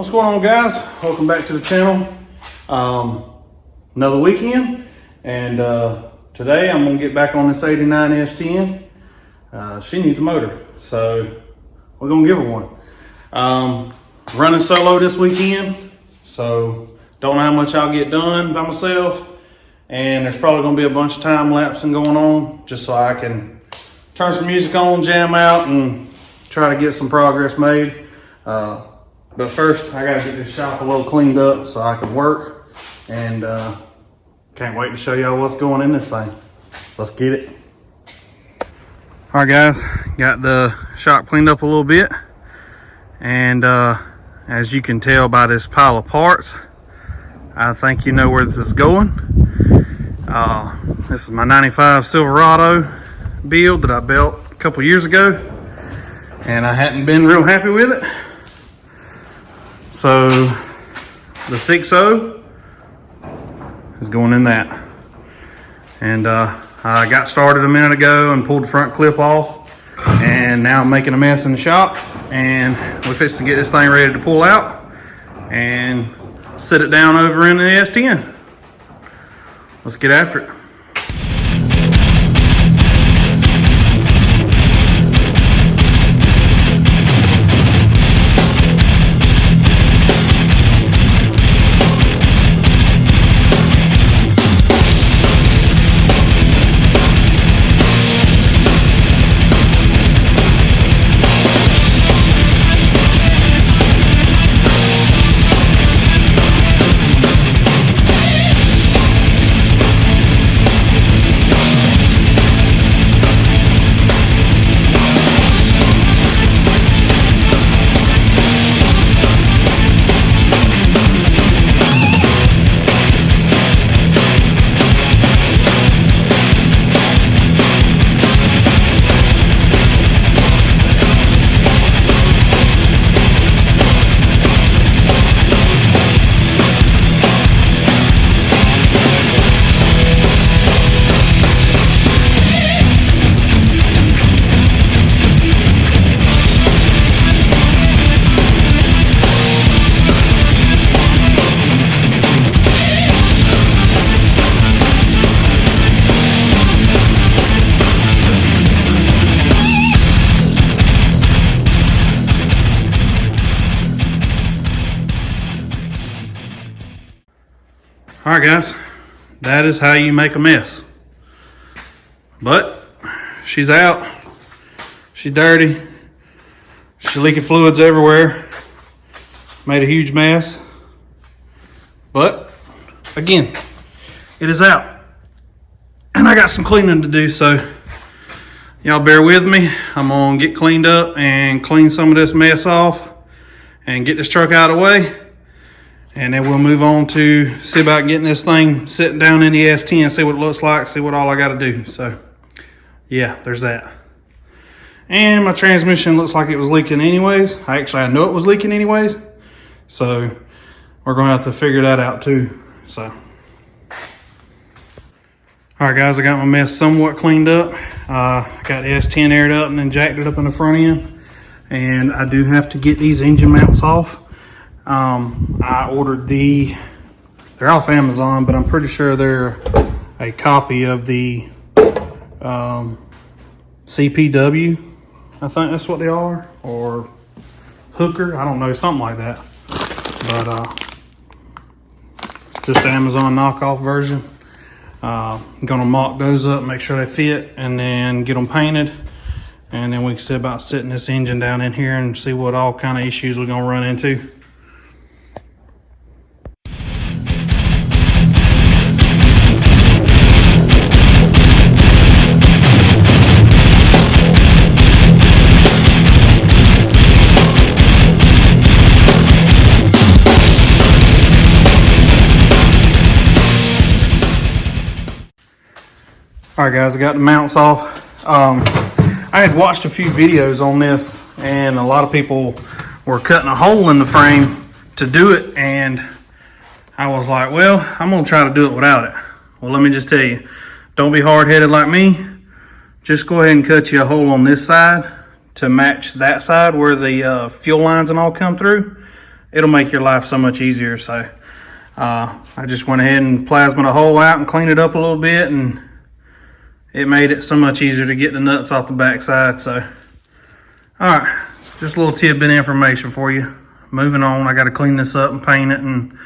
What's going on, guys? Welcome back to the channel. Another weekend, and today I'm gonna get back on this 89 S10. She needs a motor, so we're gonna give her one. Running solo this weekend, so don't know how much I'll get done by myself, and there's probably gonna be a bunch of time lapsing going on just so I can turn some music on, jam out, and try to get some progress made. But first, I gotta get this shop a little cleaned up so I can work, and can't wait to show y'all what's going in this thing. Let's get it. All right, guys, got the shop cleaned up a little bit, and as you can tell by this pile of parts, I think you know where this is going. This is my 95 Silverado build that I built a couple years ago, and I hadn't been real happy with it. So the 6.0 is going in that. And I got started a minute ago and pulled the front clip off, and now I'm making a mess in the shop, and we're fixing to get this thing ready to pull out and sit it down over in the S10. Let's get after it. All right, guys, that is how you make a mess. But she's out. She's dirty. She's leaking fluids everywhere. Made a huge mess. But again, it is out. And I got some cleaning to do, so y'all bear with me. I'm gonna get cleaned up and clean some of this mess off and get this truck out of the way. And then we'll move on to see about getting this thing sitting down in the S10, see what it looks like, see what all I got to do. So, yeah, there's that. And my transmission looks like it was leaking anyways. I know it was leaking anyways. So, we're going to have to figure that out too. So, all right, guys, I got my mess somewhat cleaned up. I got the S10 aired up and then jacked it up in the front end. And I do have to get these engine mounts off. I ordered they're off Amazon, but I'm pretty sure they're a copy of the CPW. I think that's what they are, or Hooker, I don't know, something like that. But just the Amazon knockoff version. I'm gonna mock those up, make sure they fit, and then get them painted. And then we can see about sitting this engine down in here and see what all kind of issues we're gonna run into. All right, guys, I got the mounts off. I had watched a few videos on this, and a lot of people were cutting a hole in the frame to do it, and I was like, well, I'm gonna try to do it without it. Well, let me just tell you, don't be hard-headed like me. Just go ahead and cut you a hole on this side to match that side where the fuel lines and all come through, it'll make your life so much easier. So I just went ahead and plasmed the hole out and cleaned it up a little bit, and it made it so much easier to get the nuts off the backside. So, all right, just a little tidbit information for you. Moving on, I got to clean this up and paint it, and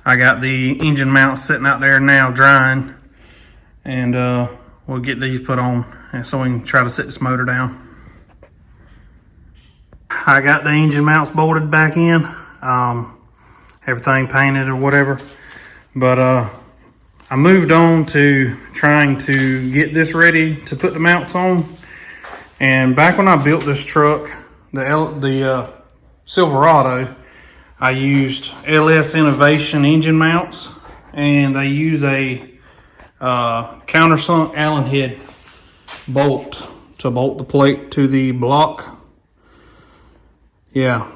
I got the engine mounts sitting out there now drying, and we'll get these put on, and so we can try to set this motor down. I got the engine mounts bolted back in, everything painted or whatever, but I moved on to trying to get this ready to put the mounts on. And back when I built this truck, the Silverado, I used LS Innovation engine mounts, and they use a countersunk Allen head bolt to bolt the plate to the block. Yeah,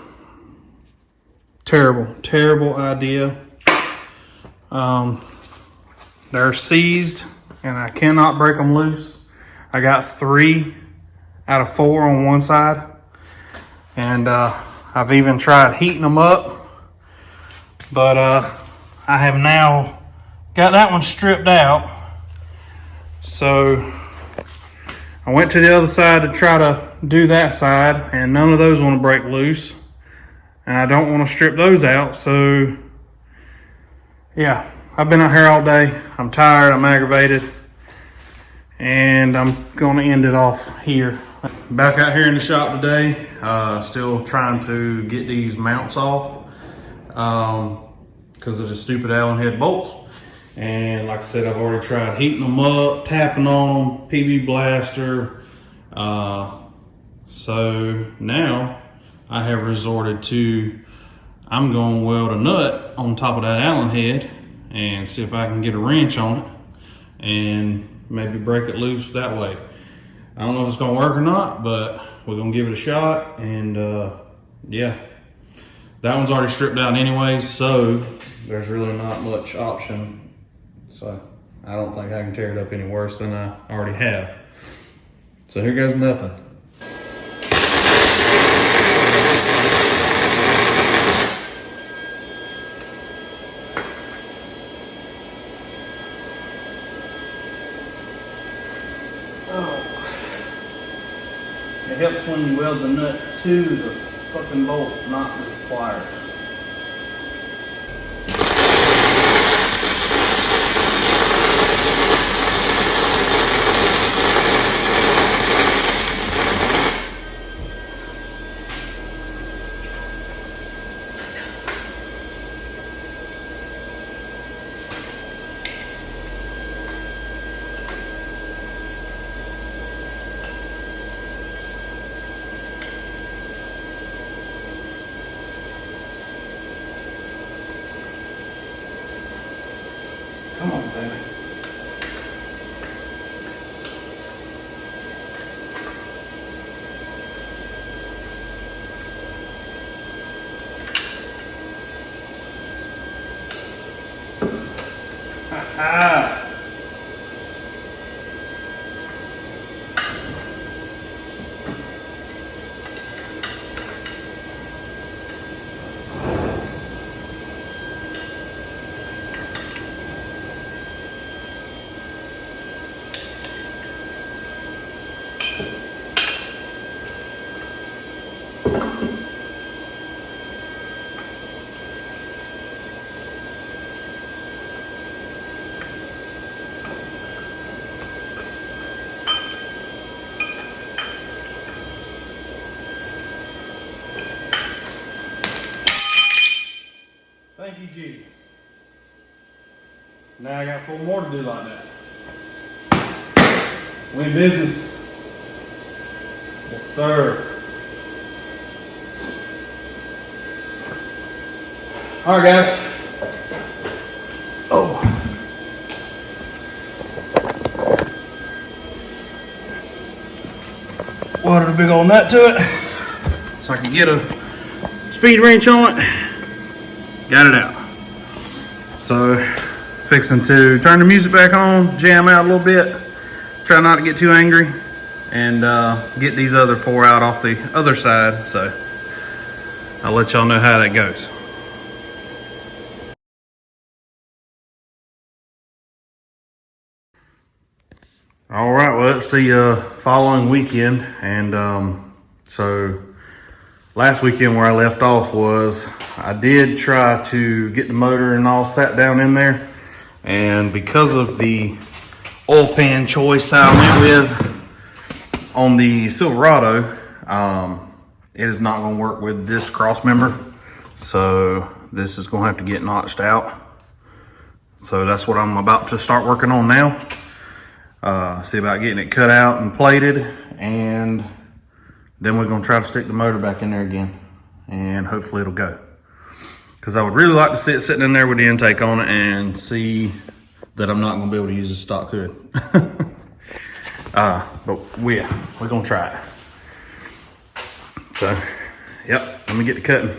terrible idea. They're seized, and I cannot break them loose. I got 3 out of 4 on one side, and I've even tried heating them up, but I have now got that one stripped out. So I went to the other side to try to do that side, and none of those want to break loose, and I don't want to strip those out. So yeah, I've been out here all day. I'm tired, I'm aggravated, and I'm going to end it off here. Back out here in the shop today, still trying to get these mounts off because of the stupid Allen head bolts. And like I said, I've already tried heating them up, tapping on them, PB blaster. So now I have resorted to, I'm going to weld a nut on top of that Allen head and see if I can get a wrench on it and maybe break it loose that way. I don't know if it's gonna work or not, but we're gonna give it a shot. And yeah, that one's already stripped out anyways, so there's really not much option. So I don't think I can tear it up any worse than I already have. So here goes nothing. It helps when you weld the nut to the fucking bolt, not the pliers. Come on, baby. Ha-ha! Thank you, Jesus. Now I got 4 more to do like that. We in business. Yes, sir. All right, guys. Oh. Welded a big old nut to it so I can get a speed wrench on it. Got it out. So, fixing to turn the music back on, jam out a little bit, try not to get too angry, and get these other 4 out off the other side. So, I'll let y'all know how that goes. All right, well, it's the following weekend, and so last weekend where I left off was I did try to get the motor and all sat down in there, and because of the oil pan choice I went with on the Silverado, it is not going to work with this cross member, so this is going to have to get notched out. So that's what I'm about to start working on now. See about getting it cut out and plated, and then we're going to try to stick the motor back in there again, and hopefully it'll go. Because I would really like to see it sitting in there with the intake on it and see that I'm not going to be able to use the stock hood. But we're going to try it. So, yep, let me get to cutting.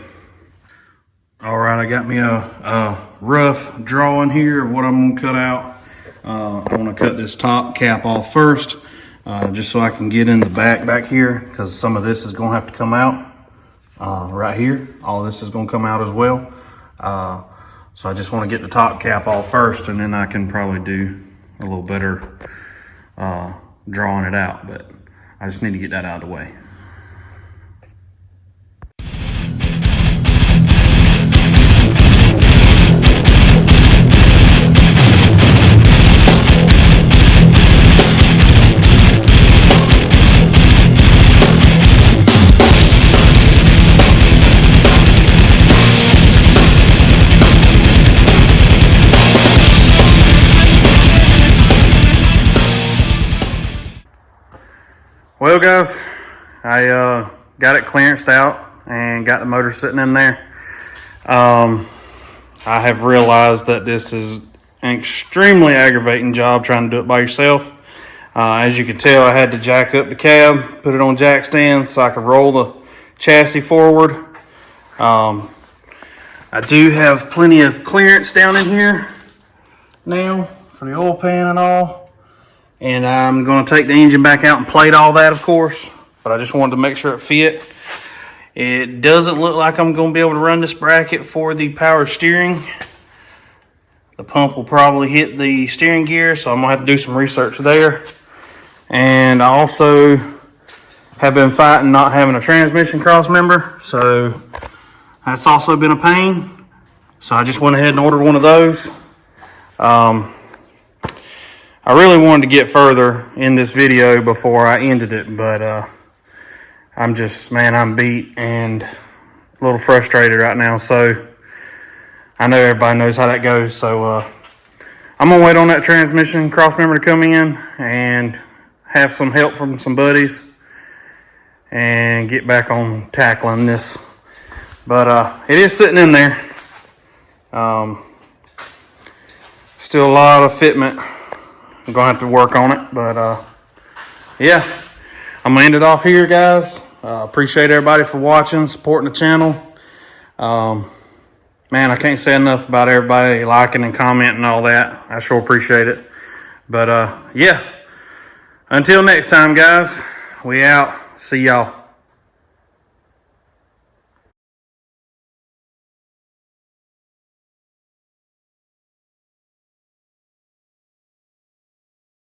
All right, I got me a rough drawing here of what I'm going to cut out. I want to cut this top cap off first, just so I can get in the back here, because some of this is going to have to come out right here. All this is going to come out as well. So I just want to get the top cap off first, and then I can probably do a little better drawing it out, but I just need to get that out of the way. Well, guys, I got it clearanced out and got the motor sitting in there. I have realized that this is an extremely aggravating job trying to do it by yourself. As you can tell, I had to jack up the cab, put it on jack stands so I could roll the chassis forward. I do have plenty of clearance down in here now for the oil pan and all. And I'm going to take the engine back out and plate all that, of course. But I just wanted to make sure it fit. It doesn't look like I'm going to be able to run this bracket for the power steering. The pump will probably hit the steering gear, so I'm going to have to do some research there. And I also have been fighting not having a transmission cross member, so that's also been a pain. So I just went ahead and ordered one of those. I really wanted to get further in this video before I ended it, but I'm just, man, I'm beat and a little frustrated right now. So I know everybody knows how that goes. So I'm gonna wait on that transmission cross member to come in and have some help from some buddies and get back on tackling this. But it is sitting in there. Still a lot of fitment. I'm gonna have to work on it, but yeah, I'm gonna end it off here, guys. Appreciate everybody for watching, supporting the channel. Man, I can't say enough about everybody liking and commenting and all that. I sure appreciate it. But yeah, until next time, guys, we out. See y'all.